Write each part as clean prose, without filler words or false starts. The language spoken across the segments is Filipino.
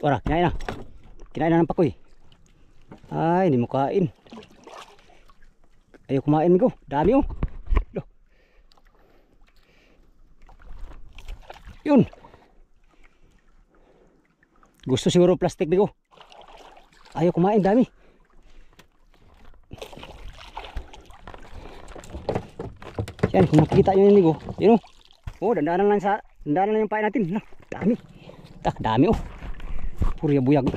Wala, kinain na. Kinain na ng pakoy. Ay, hindi mo kain. Ayaw kumain, amigo. Dami oh. Loh. Yun. Gusto siguro plastic, amigo. Ayaw kumain, dami. Yan, kung makikita nyo yun, amigo. Yun oh. Oh, dandanan lang yung pain natin. Nah, dami. Dami oh. Purya buyag.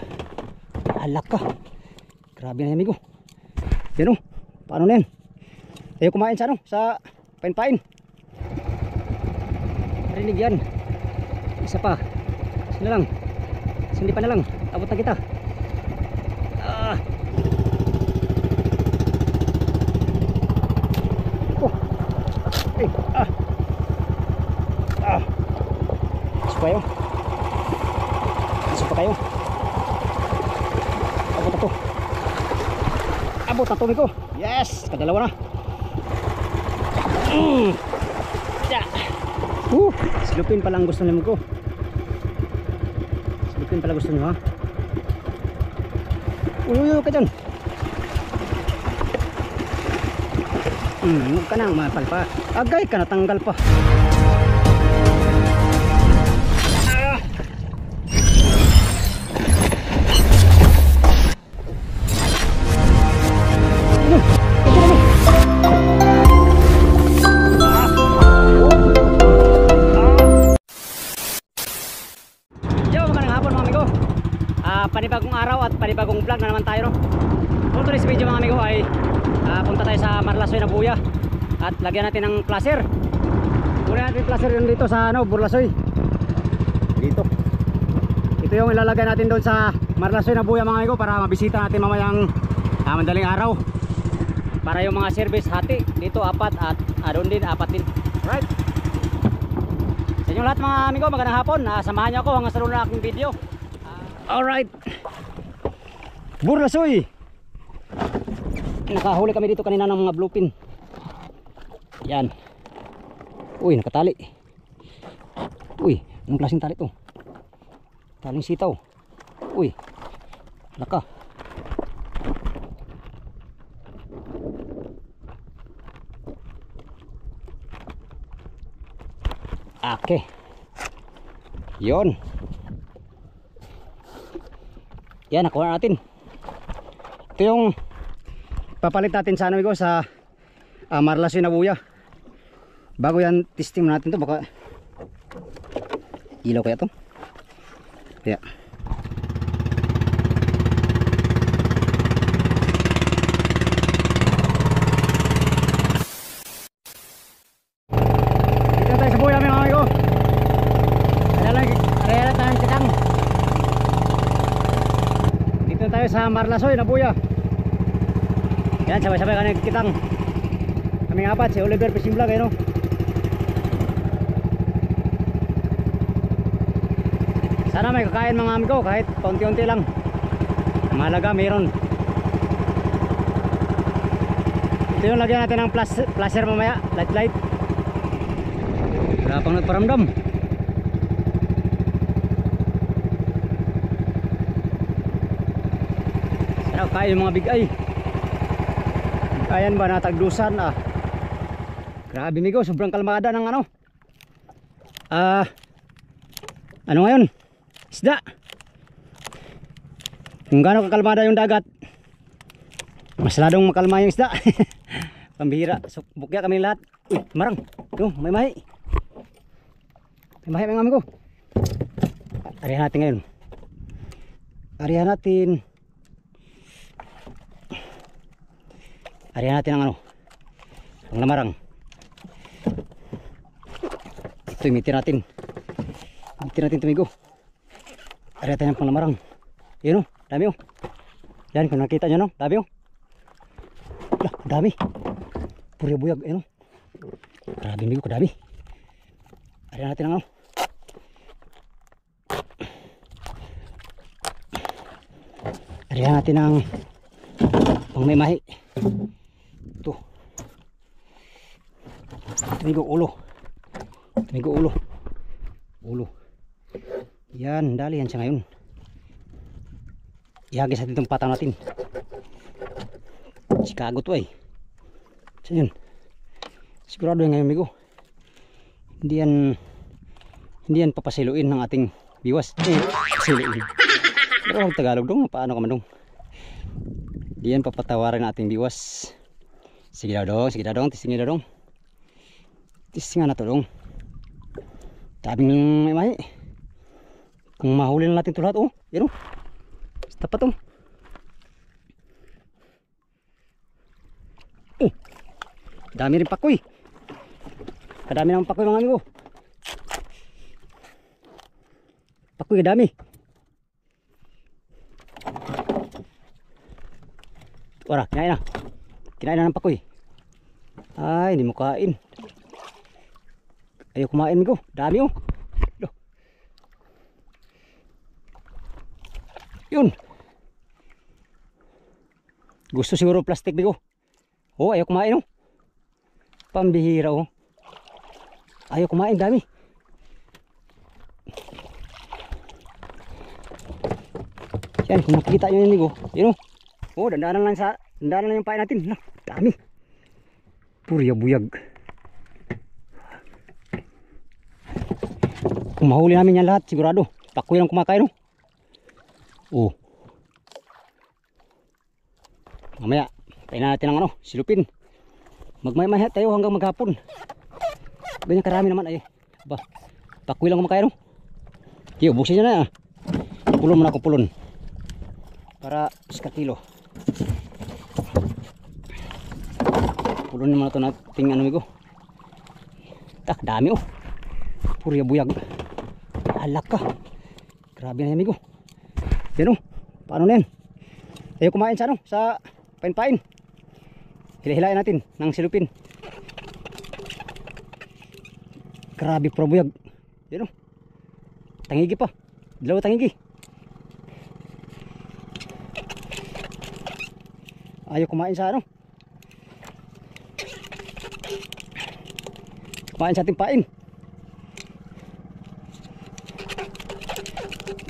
Alak ka. Grabe na yan, amigo. Yan oh. Paano na yan? Ayaw kumain sa ano? Sa pain-pain. Marinig yan. Isa pa. Isa na lang. Hindi pa na lang. Abot na kita. Kayo. Pasok pa kayo. Abot na to. Abot na to, amigo. Yes! Kadalawa na. Silupin pala ang gusto niyo, amigo. Silupin pala gusto niyo, ha? Uy, ka dyan. Huwag ka nang mapal pa. Agay ka, natanggal pa. Panibagong araw at panibagong vlog na naman tayo, no? For today's video mga amigo ay punta tayo sa Marlasoy na buya at lagyan natin ng placer. Kunin natin placer yun dito sa ano, Burlasoy. Dito. Ito yung ilalagay natin doon sa Marlasoy na buya mga amigo para mabisita natin mamayang madaling araw. Para yung mga service hati dito 4 at doon din 4 din. Alright. Sa inyo lahat mga amigo, magandang hapon. Samahan niyo ako hanggang sa dulo ng aking video. Alright, Burlasoy. Nakahuli kami dito kanina ng mga bluefin. Yan. Uy, nakatali. Uy, anong klaseng tali to? Taling sitaw. Uy, laka. Okay. Yon. Yan, nakuha natin. Ito yung papalit natin sa ano, amigo, sa Marlasoy na buya. Bago yan, testing natin to. Baka ilaw kaya to. Kaya dito tayo sa buya, mga amigo. Araya tayong kitang. Tayo sa Marlasoy na buya. Yan, sabay-sabay ka nagkitang. Kaming 4, si Oliver Fishing Vlog, no? Sana may kakain mga amigo, kahit paunti-unti lang. Mahalaga mayroon. Ito yung lagyan natin ng placer mamaya, light. Wala pang nagparamdam. Kaya yung mga big eye. Kayan ba natagdusan Grabe migo, sobrang kalmada ng ano. Ano ngayon? Isda. Kung gaano kakalmada yung dagat, mas ladong makalma yung isda. Pambihira. So, bukya kami lahat. Uy, marang. Yung, may mahi. May mahi mga amigo. Arihan natin ngayon. Arihan natin. Arihan natin ang ano, ang lamarang. Ito imitin natin. Imitin natin tumigo. Arihan natin ang panglamarang. Yun o, dami o. Yan, kung nakita nyo no, dami o. Dami. Purya buyag, yun o. Grabe migo, kadami. Arihan natin ang ano. Arihan natin ang pang may mahi. Ito. Tumigo ulo. Tumigo ulo. Ulo. Yan, dali yan siya ngayon. ihagis natin itong patang natin. Chicago to ay. So yun, sigurado yan ngayon amigo, hindi yan papasiluin ng ating biwas. Pasiluin pero huwag Tagalog dong, paano ka man dong, hindi yan papatawarin ng ating biwas. Sige daw dong, testingin daw dong, testingan na to dong. Tabing may mahi, kung mahuli na natin ito lahat. Oh yan o, tapat o. Dami rin pakoy. Kadami ng pakoy mga amigo. Pakoy kadami. Ora, kinain na. Kinain na ng pakoy. Ay, hindi mo kain. Ayaw kumain amigo. Dami oh. Loh. Yun. Gusto siguro plastic amigo. Oh, ayaw kumain oh. Pambihira oh. Ayaw kumain, dami. Yan, kung makikita nyo yun amigo, yun oh. Oh, dandanan lang yung pain natin. Nah, dami. Purya buyag. Kung mahuli namin yan lahat, sigurado pakoy lang kumakain oh. Oh. Mamaya pain natin ng ano, silupin. Magmay-may tayo hanggang maghapon. Ganyan karami naman ay. Ba, pakoy lang kumakain oh. Kiyo, buksin niya na. Pulon mo na ako, pulon. Para iska kilo. Pulon naman ito nating ano amigo. Tak, dami oh. Purya buyag. Alak ka. Grabe na yan amigo. Yan oh. Paano na yan? Tayo kumain sa ano? Sa pain-pain. Hilahilain natin ng silupin. Grabe pura buyag. Yan o. Tangigi pa. Dalawa tangigi. Ayaw kumain sa ano. Kumain sa ating pain.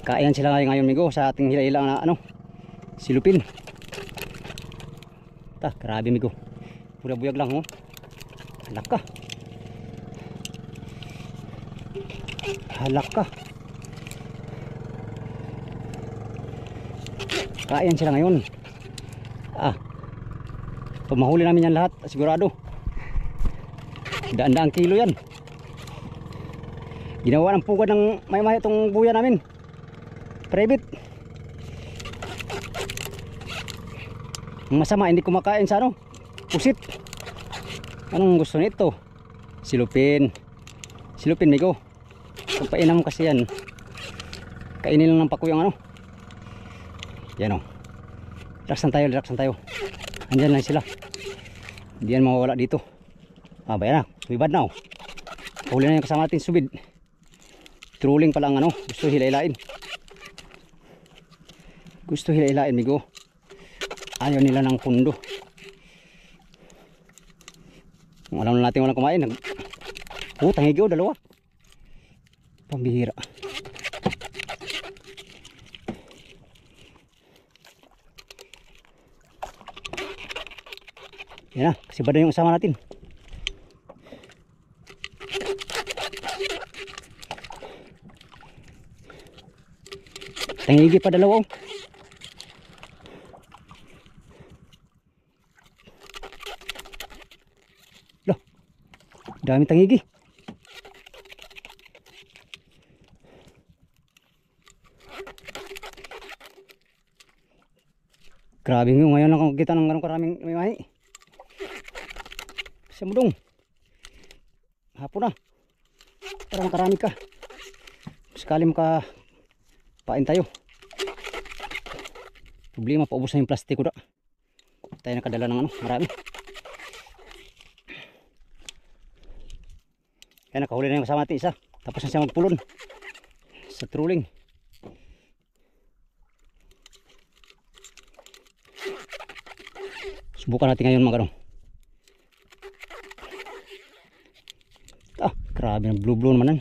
Kain sila ngayon amigo sa ating hilahilang na ano, silupin. Grabe amigo. Pura buyag lang oh. Halak ka. Halak ka. Kain sila ngayon. Pag mahuli namin yan lahat, sigurado daan-daang kilo yan. Ginawa ng pugad ng may itong buya namin. Private. Ang masama, hindi kumakain sa ano, pusit. Anong gusto nito? Silupin. Silupin migo. Kung painam mo kasi yan, kainin lang ng pakoy ang ano. Yan o. Relaxan tayo. Andyan lang sila. Hindi yan mawawala dito. Bayan na, subibad na o. Huli na yung kasama natin, subid. Trolling pala ang ano, gusto hilailain. Gusto hilailain migo. Ayaw nila ng pundo. Kung alam na natin walang kumain. Tangigi o, dalawa. Pambihira. Yan na, kasi bada yung kasama natin. Tangigi pa dalawa o. Loh, dami tangigi. Grabe nga, ngayon lang ako kita ng ganong karaming may. Sa mudong. Hapon na. Para makarami ka. Sakali maka pain tayo. Problema, paubos na yung plastic ko da. Tayo nakadala ng ano, marami. Kaya nakahuli na yung kasama natin isa. Tapos na siya magpulon sa trolling. Subukan natin ngayon mga kanong. Grabe ng blue naman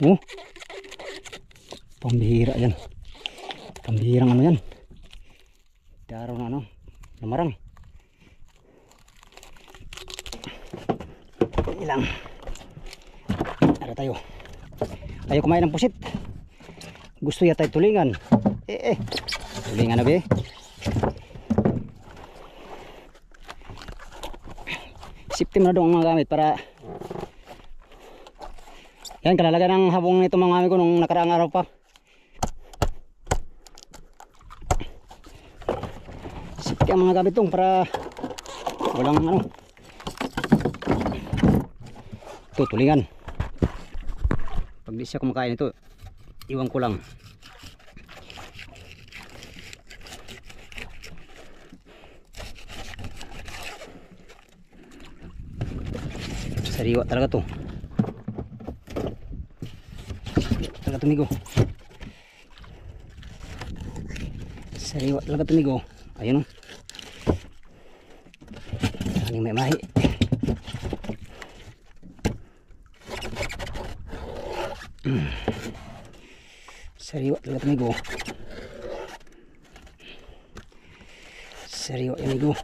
yan. Pambihira yan. Pambihirang ano yan. Daro na ano, namarang. Ilang. Ara tayo. Ayaw kumain ng pusit. Gusto yata tulingan. Tulingan na be. Siptim na doon ang mga gamit para yan, kalalaga ng habong nito mga mami ko nung nakaraang araw pa. Siptim ang mga gamit itong para walang ano. Ito, tulingan. Pag di siya kumakain ito, iwan ko lang. Sariwa talaga to. Talaga tumigo. Sariwa talaga tumigo. Ayun o. Aning may mahi. Sariwa talaga tumigo. Sariwa tumigo.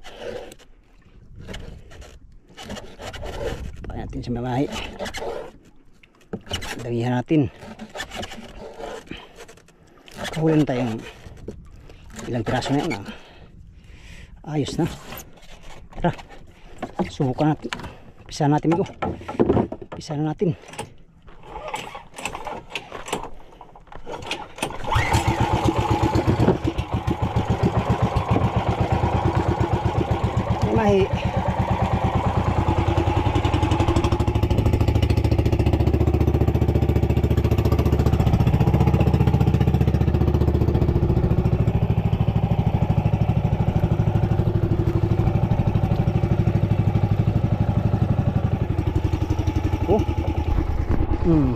Paano natin sa mamahi. Dagihan natin. Kahulan na tayong ilang piraso na yun. Ayos na. Tara. Subukan natin. Pisahan natin migo. Pisahan natin. Mahi.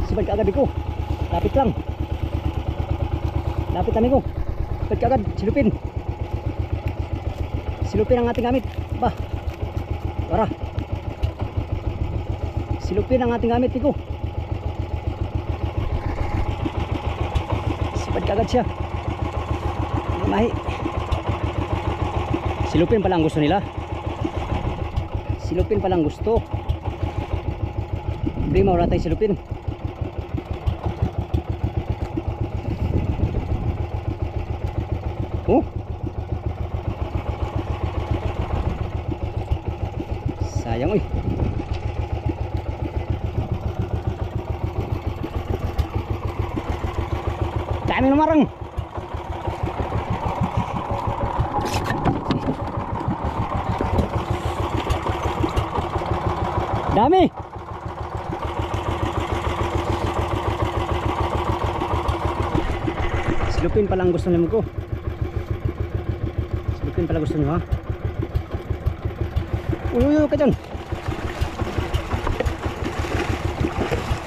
Sibad ka agad ko. Lapit lang. Lapit kami ko. Sibad ka agad. Silupin. Silupin ang ating gamit. Ba. Tara. Silupin ang ating gamit ko. Sibad ka agad siya. Mahi. Silupin pala ang gusto nila. Silupin pala ang gusto. Hindi mo wala tayong silupin. Oh. Sayang oy. Dami namarang. Dami. Silupin pala ang gusto naman ko. Silupin pala gusto nyo ha. Uy ka dyan.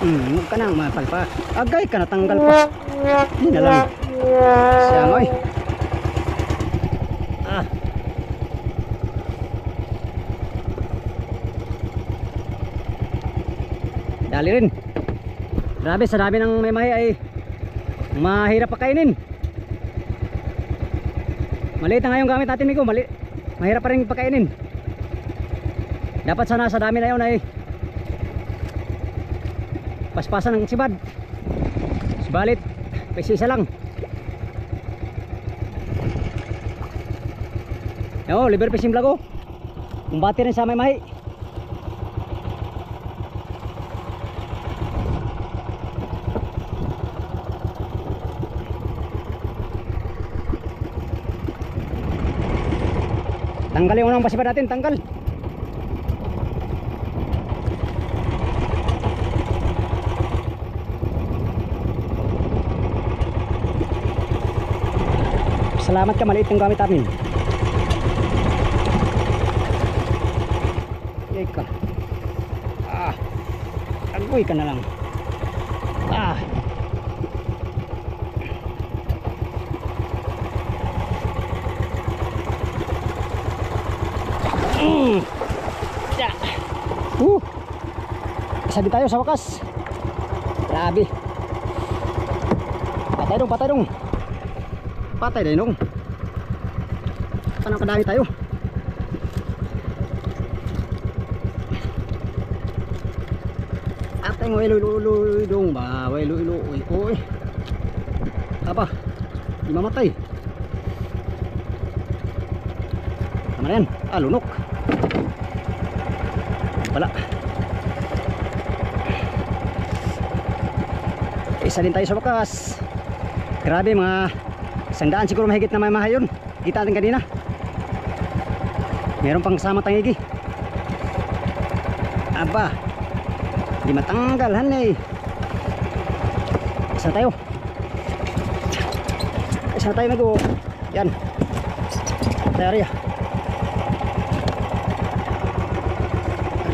Huwag ka nang mapal pa. Agay ka natanggal pa. Hindi na lang. Siyang oy. Dali rin. Grabe sa dami ng may ay mahirap pakainin. Maliit na nga yung gamit natin Migo. Mahirap pa rin pakainin. Dapat sana sa dami na yun ay paspasan ng sibad. Subalit pesisa lang. Oo, liver fishing vlog. Kumbati rin sa may mahi. Tanggal yung unang pasibad natin, tanggal. Salamat ka, maliit yung gamit namin. Ika. Agoy ka na lang. Sabi tayo sa wakas. Grabe. Patay dong. Patay dong. Kadami tayo. At ang welo dong ba, welo uy. Apa? Di mamatay. Tama na yan. Lunok. Wala. Isa din tayo sa wakas. Grabe, mga 100 siguro mahigit na may mahayon. Kita natin kanina. Meron pang kasama tangigi. Aba, di matanggal hanay. Isa tayo mag-o. Yan tayo area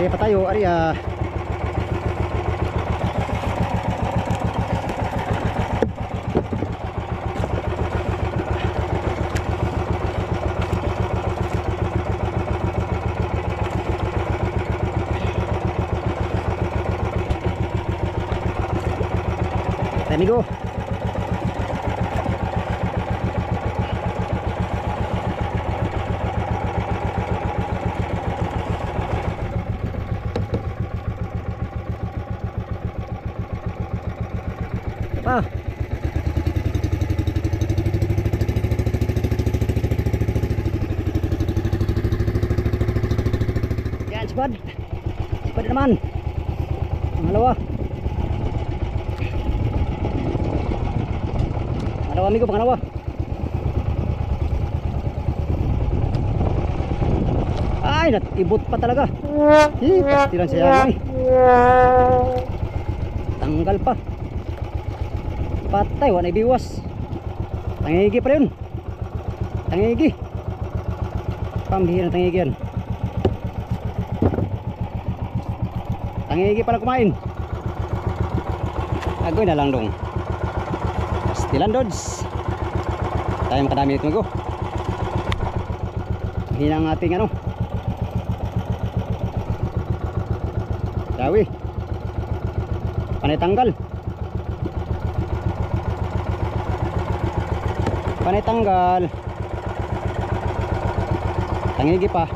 pa tayo area. Amigo, apa? Yan, cepat naman. Dalawa amigo, pangalawa. Ay, natibot pa talaga. Pastilan siya eh. Tanggal pa. Patay, wala ibiwas. Tangigi pa rin. Tangigi. Pambihirang tangigi yan. Tangigi pala kumain. Agoy na lang dong. Pastilan dods. Tayo makadami nito mag-o. Hina ang ating ano. Dawi. Panay tanggal. Panay tanggal. Tangigi pa.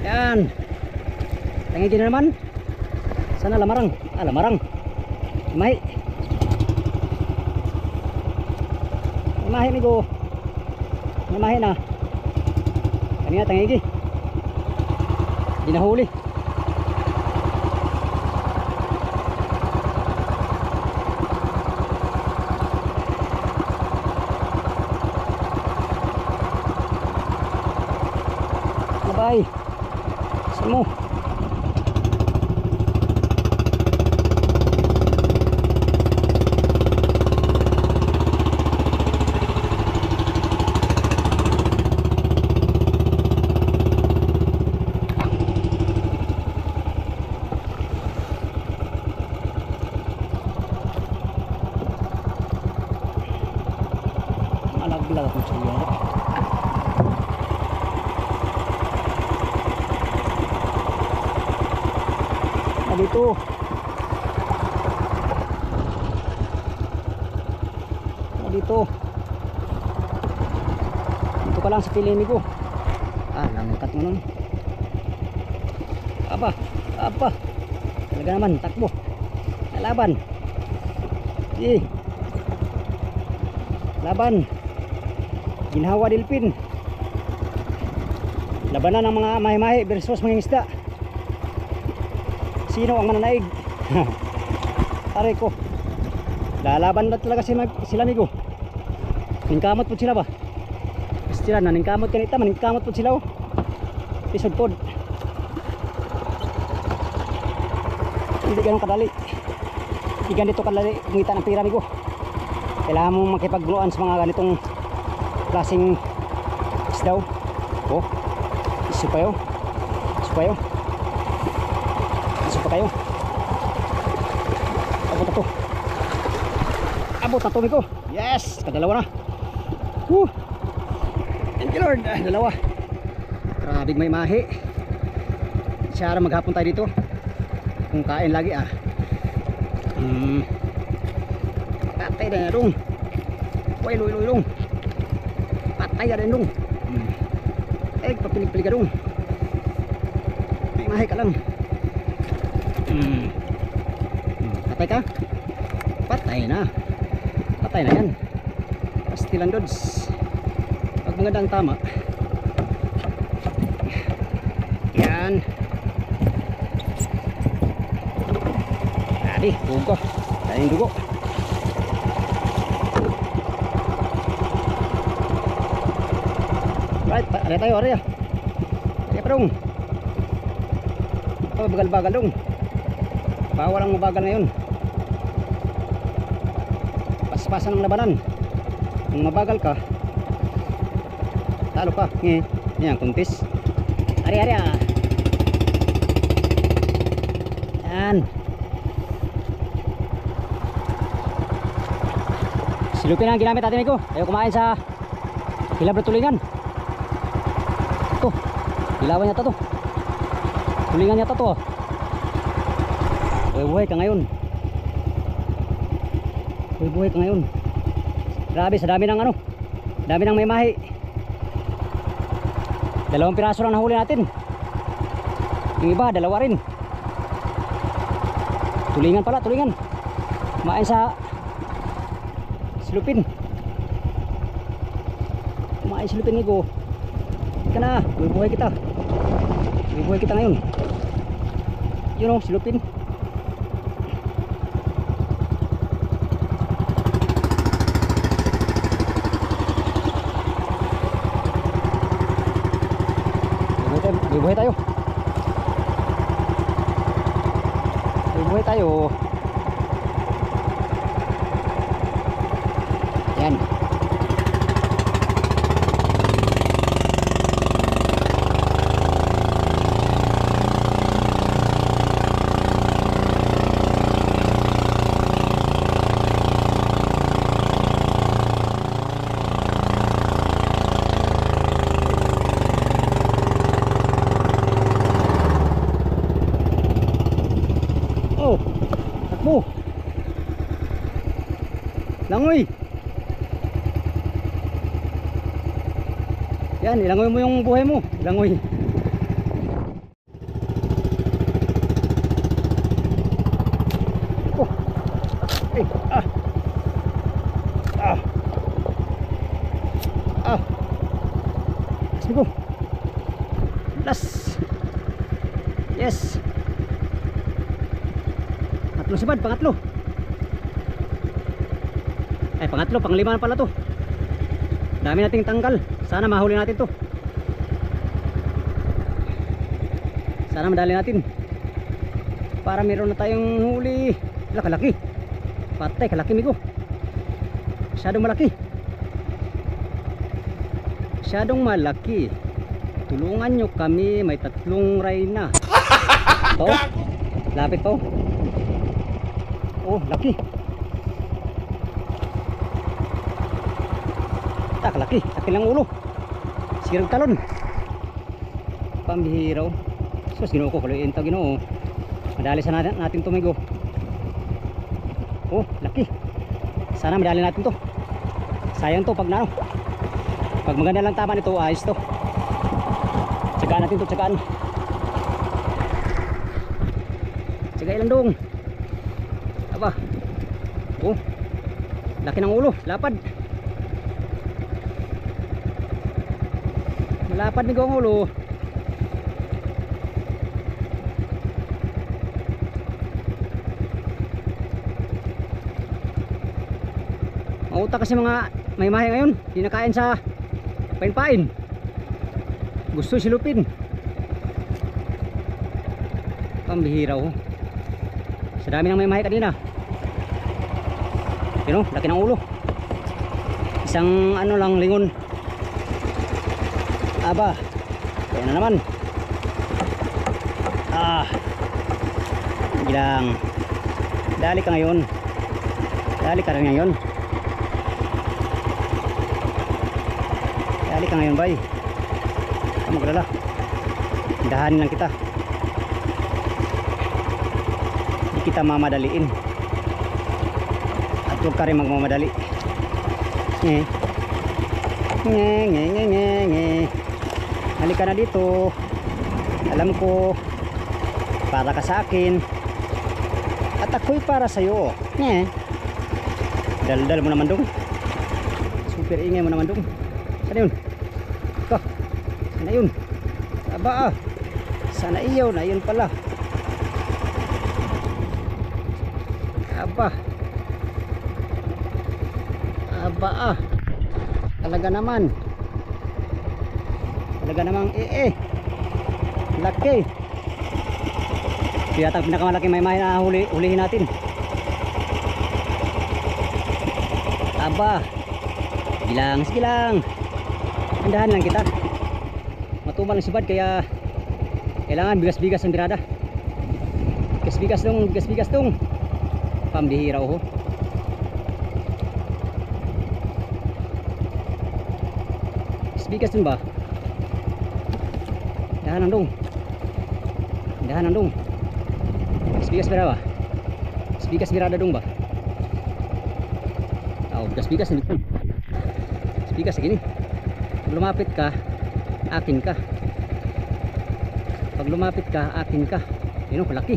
Yan. Tangigi na naman. Sana lamarang. Lamarang. Imahi. Imahi migo. Imahi na. Kanina tangigi. Hindi nahuli. Bye. Simo. Alag-lag ako siya. Dito ka lang sa pilimi ko. Langkat mo nun. Apa talaga naman, takbo laban. Laban ginhawa dilpin. Labanan ng mga mahi-mahi versus mga isda. Sino ang mananaig? Aray ko. Lalaban na talaga sila amigo. Ningkamot po sila ba? Sila na ningkamot kanita, maningkamot po sila. Pisod pod. Hindi ganun kadali. Hindi ganito kadali kumita ng pira amigo. Kailangan mo makipagbunuan sa mga ganitong klaseng isdaw. Isupayo. Pa kayo. Abot na to amigo. Yes, kadalawa na. Thank you Lord. Dalawa. Grabe may mahi. Siyara maghapon tayo dito. Kung kain lagi Patay na dong. Uy, luy dong. Patay na dong. Papilig-pilig ka dong. May mahay ka lang. Patay ka? Patay na. Patay na yan. Pastilan dods. Pag magandang tama. Yan. Adi, dugo. Dahil dugo. Right, ada tayo, ari ah. Ari pa dong. Oh, bagal-bagal dong. Bawal ang mabagal na yun. Paspasan ng labanan. Kung mabagal ka, talo ka. Yan, kuntis. Ari ah. Yan. Silupin ang ginamit natin, Miko. Ayaw kumain sa hilab na tulingan. Ito, hilawan yata to. Tulingan yata to. Buhay ka ngayon. Buhay ka ngayon. Grabe, sa dami ng ano, dami ng may mahi. 2 piraso lang nahuli natin. Yung iba, 2 rin. Tulingan pala, tulingan. Kumain sa silupin. Kumain silupin, Miko. Ika na, buhay kita. Buhay kita ngayon. Yun o, silupin. Buhay tayo. Buhay tayo. Yan. Takbo. Langoy. Yan, ilangoy mo yung buhay mo. Langoy. Oh. Hey, ah. Ah. Ah. Let's go. Last. Yes. Pangatlo si Bad, pangatlo. Ay, pangatlo, panglima pala to. Dami nating tanggal. Sana mahuli natin to. Sana madali natin. Para meron na tayong huli. Kalaki. Patay, kalaki, Miko. Masyadong malaki. Masyadong malaki. Tulungan nyo kami, may 3 rayna. To, lapit to. Oh, laki. Laki. Laki lang ulo. Sirag talon. Pambihiraw. Sus, Ginoo ko. Kaluin ito, Ginoo. Madali sa natin to, Miko. Oh, laki. Sana madali natin to. Sayang to pag na, pag maganda lang tama nito, ayos to. Tsagaan natin to, tsagaan. Tsagain lang dong. Aba. Oh. Laki ng ulo, lapad. Malapad ni ang ulo. Mauta kasi mga may mahi ngayon, hindi nakain sa pain-pain. Gusto silupin. Pambihira oh. Sa dami ng may mahi kanina. Pero laki ng ulo. Isang ano lang lingon. Aba. Kaya na naman. Bilang. Dali ka ngayon. Dali ka rin ngayon. Dali ka ngayon, bay. Huwag maglala. Dahanin lang kita. Hindi kita mamadaliin. At huwag ka rin magmamadali. Nge. Nge, nge, nge, nge, nge. Halika na dito. Alam ko, para ka sa akin. At ako'y para sa'yo. Nge. Dal-dal mo naman dong. Super ingay mo naman dong. Sana yun? Ito. Sana yun? Aba ah. Sana iyaw na yun pala. Aba. Aba ah. Talaga naman. Talaga namang laki. Kaya ang pinakamalaki may mahin na hulihin natin. Aba. Sige lang. Andahan lang kita. Matumal ang sibad kaya kailangan bigas-bigas ang birada. Bigas-bigas dong. Pambihira ho. Bigas dun ba? Dahanan dong. Bigas birada ba? Bigas birada dong ba? Bigas hindi ko. Bigas segini. Pag lumapit ka, akin ka. Pag lumapit ka, akin ka. Yun o, laki.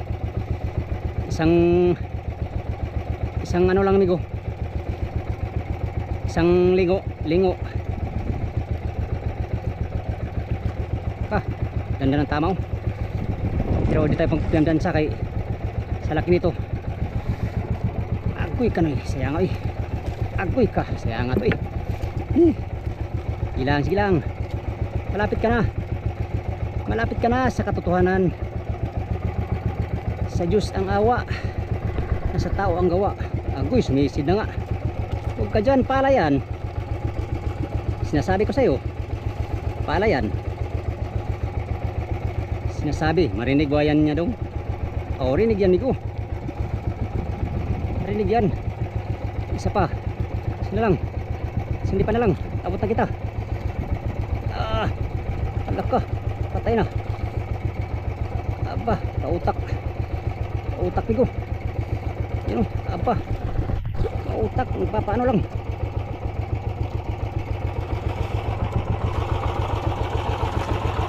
Isang ano lang amigo. Isang lingo. Ganda ng tama oh. Pero di tayo pagpindansa kay sa laki nito. Agoy ka na eh. Sayang eh. Agoy ka. Sayang nga to eh. Sige lang. Malapit ka na sa katotohanan. Sa Diyos ang awa, nasa tao ang gawa. Agoy, sumisid na nga. Huwag ka dyan, palayan. Sinasabi ko sa'yo, palayan. Sinasabi, marinig ba yan niya dong? Oo, rinig yan migo. Rinig yan. Isa pa. Isa na lang. Hindi pa na lang. Abot na kita. Alak ka. Patay na. Aba, kautak. Kautak migo. Yun o, aba. Kautak, magpapaano lang.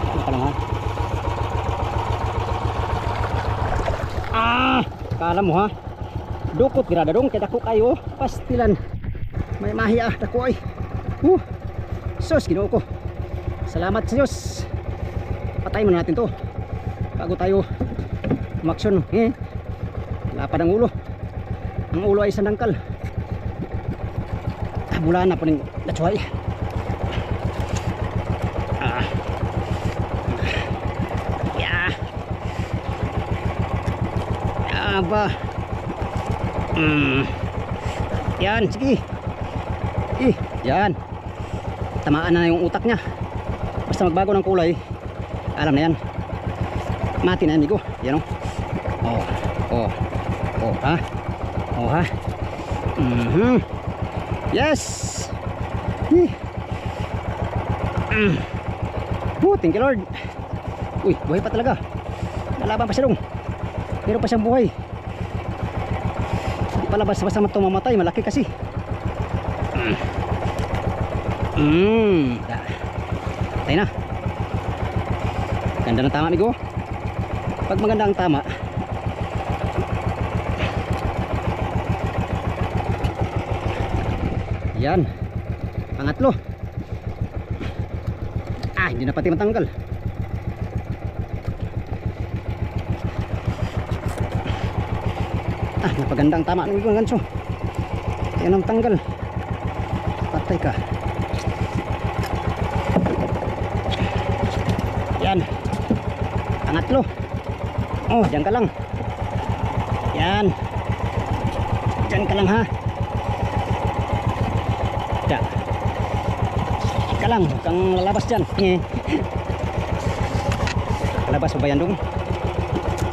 Ano pa lang ha? Kala mo ha? Dukot grada dong, kaya dako kayo. Pastilan. May mahi dako ay. Sus, ginoo ko. Salamat sa Diyos. Patay muna natin to bago tayo umaksyon. Lapad ang ulo. Ang ulo ay sandangkal. Bulan na po ning natsuhay. Aba. Yan, sige. Yan. Tamaan na yung utak niya. Basta magbago ng kulay, alam na yan. Mati na amigo. Yan o. Ha? Yes. Thank you Lord. Uy, buhay pa talaga. Nalaban pa siya dong. Meron pa siyang buhay. Hindi pala basta mamatay. Malaki kasi. Patay na. Ganda ng tama amigo. Pag maganda ang tama, yan. Pangatlo. Hindi na pati matanggal. Napaganda ang tama ng igong ganso. Yan ang tanggal. Patay ka. Yan. Pangatlo. Diyan ka lang. Yan. Diyan ka lang ha. Diyan ka lang. Huwag kang lalabas dyan. Lalabas pa ba yan dong?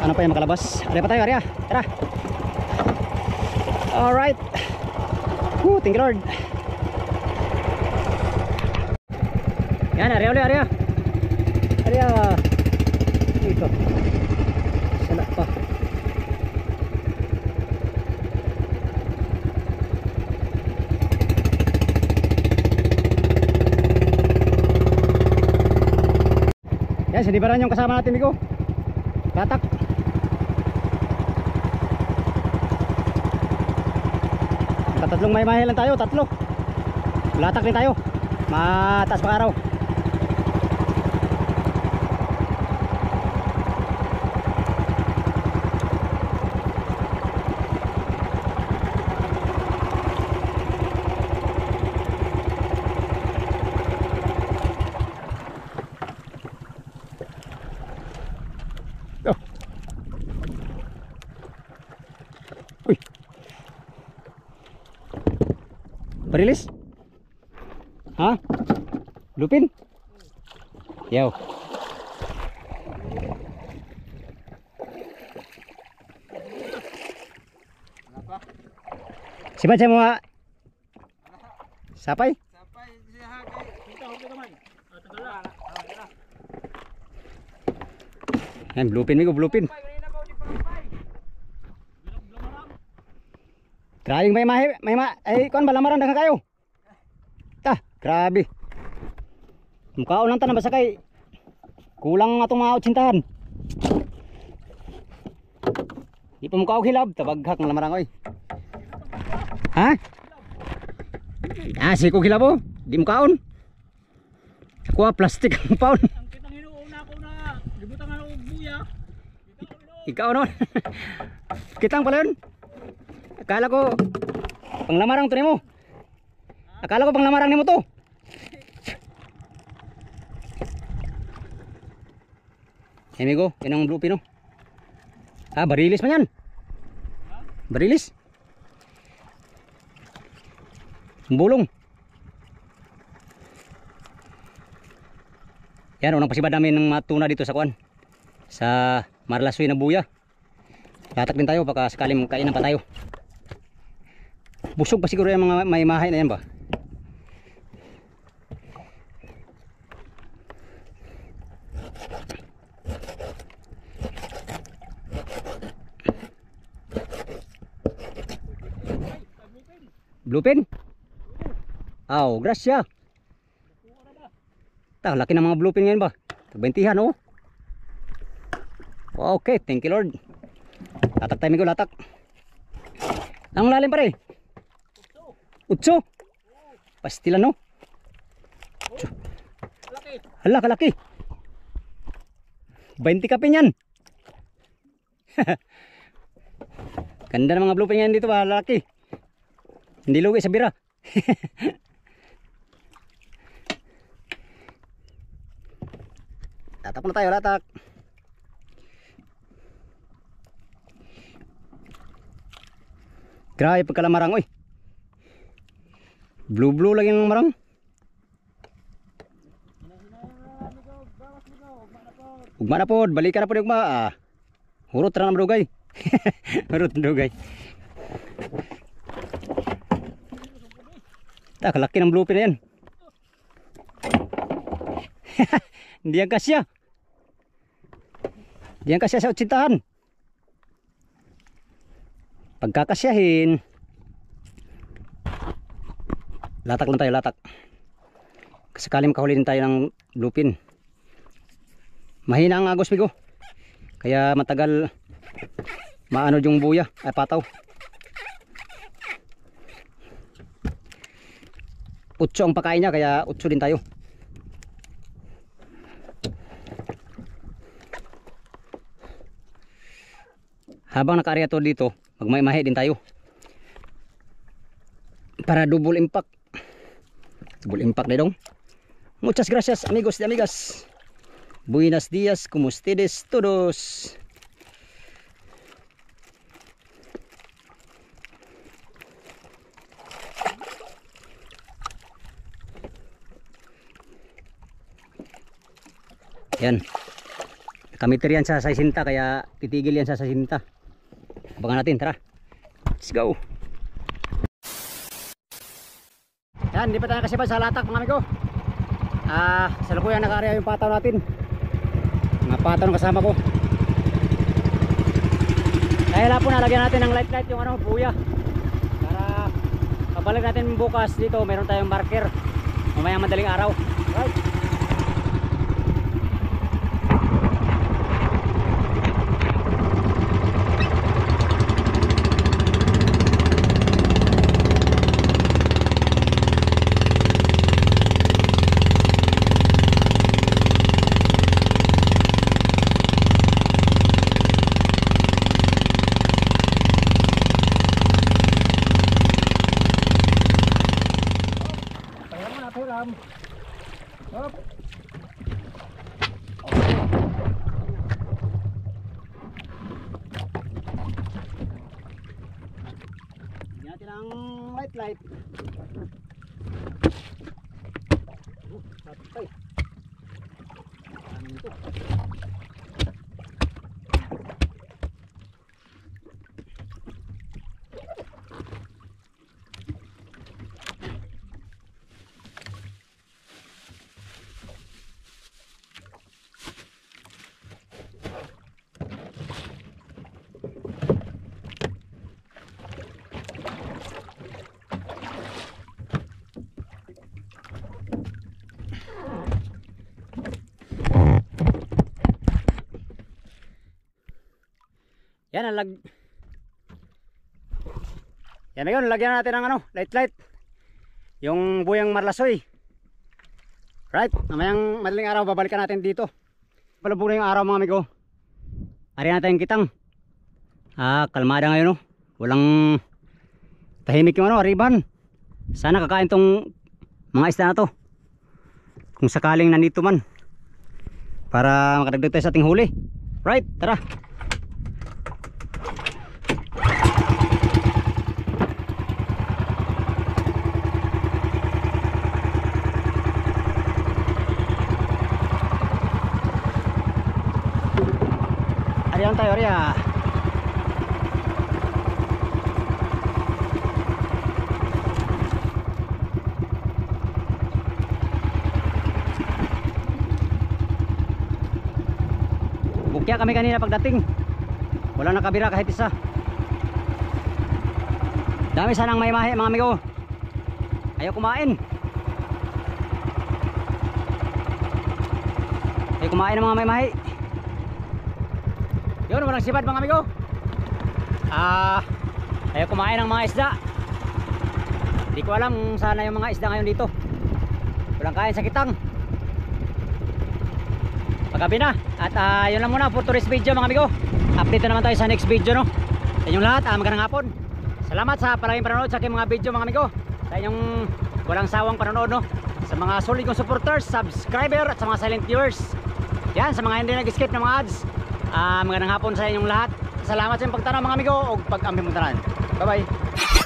Ano pa yung makalabas? Ari pa tayo, Arya. Tara. Alright. Thank you Lord. Yan, Arya ulit, Arya. Arya. Ito. Sala pa. Yan, sinibaran yung kasama natin, Migo. Latak. Tatlong may mahal lang tayo, tatlo. Latak din tayo. Mataas pa araw. Uy. Barilis? Ha? Lupin? Yaw. Siapa saya mau Sapay? Sapay siya kay kita ho naman. Tagala. Yan, bluepin Migo, bluepin. Grabing may ay kon balamaran daghang kayo. Tah, grabe. Mukhaon lang tanan basta kay kulang atong mga utsintahan. Di pa mukha og hilab, tabaghak ng lamarang oy. Ha? Ah, siko hilab oh. Di mukhaon. Kuha plastic ang paon. Ang kitang hinuuna ko na libutan nga og buya. Ikaw no. Kitang pala yun. Akala ko panglamarang to nimo. Akala ko panglamarang nimo to. Amigo, yan ang blue pino. Ah, barilis man yan. Barilis. Bulong. Yan, unang pasibad namin ng matuna dito sa kuan. Sa Marlasoy na buya. Latak din tayo, baka sakaling kainan pa tayo. Busog pa siguro yung mga may mahay na yan ba? Bluepin? Aw, grasya. Tak, laki ng mga bluepin ngayon ba? Tagbentihan oh. Okay, thank you Lord. Latak tayo Migo, latak. Ang lalim pare. Utso. Pastilan no. Hala, kalaki. 20 kapin yan. Ganda ng mga bluepin yan dito ba, lalaki. Hindi lugi sa bira. Latak na tayo, latak. Grabe pagkalamarang oy. Blue lagi ng marang. Ugma na pod, balikan na pod ugma. Ah. Hurot ra na madugay. Hurot madugay. Tak, laki ng bluepin na yan. Hindi yan kasya. Hindi yan kasya sa utsintahan. Pagkakasyahin, latak lang tayo, latak. Sakaling makahuli din tayo ng bluepin. Mahina ang agos Migo, kaya matagal maano yung buya ay pataw. 8 ang pakain niya, kaya 8 din tayo. Habang naka-area to dito, magmay-mahi din tayo para double impact. Double impact na dong. Muchas gracias amigos y amigas. Buenos días, como ustedes todos. Yan, kamitir yan sa 60, kaya titigil yan sa 60. Abangan natin, tara. Let's go. Yan, di pa tayo kasibad sa latak mga amigo. Salukuyan naka-area yung pataw natin. Mga pataw ng kasama ko. Dahil po nalagyan natin ng light yung ano, buya. Para pabalik natin bukas dito, meron tayong marker. Mamayang madaling araw. Right. light. Patay. Ano ito? Yan ang Yan na yun, lagyan natin ng ano, light. Yung buyang marlasoy. Right, mamayang madaling araw babalikan natin dito. Palubog na yung araw mga amigo. Ari natin yung kitang. Kalmada ngayon no. Walang tahimik yung ano, riban. Sana kakain tong mga isda na to. Kung sakaling nandito man. Para makadagdag tayo sa ating huli. Right, tara. Ariyan tayo, Arya. Bukya kami kanina pagdating. Walang nakabira kahit isa. Dami sanang may mahi mga amigo. Ayaw kumain. Ayaw kumain ng mga may mahi. Yun, walang sipad mga amigo. Ayaw kumain ng mga isda. Hindi ko alam kung sana yung mga isda ngayon dito. Walang kain sa kitang. Paggabi na. At yun lang muna for today's video mga amigo. Update na naman tayo sa next video no. Sa inyong lahat, magandang hapon. Salamat sa palaging panonood sa aking mga video mga amigo. Sa inyong walang sawang panonood no. Sa mga solid kong supporters, subscriber at sa mga silent viewers. Yan, sa mga hindi nag-skip ng mga ads. Magandang hapon sa inyong lahat. Salamat sa inyong pagtanaw mga amigo o pag-aming mong tanan. Bye bye.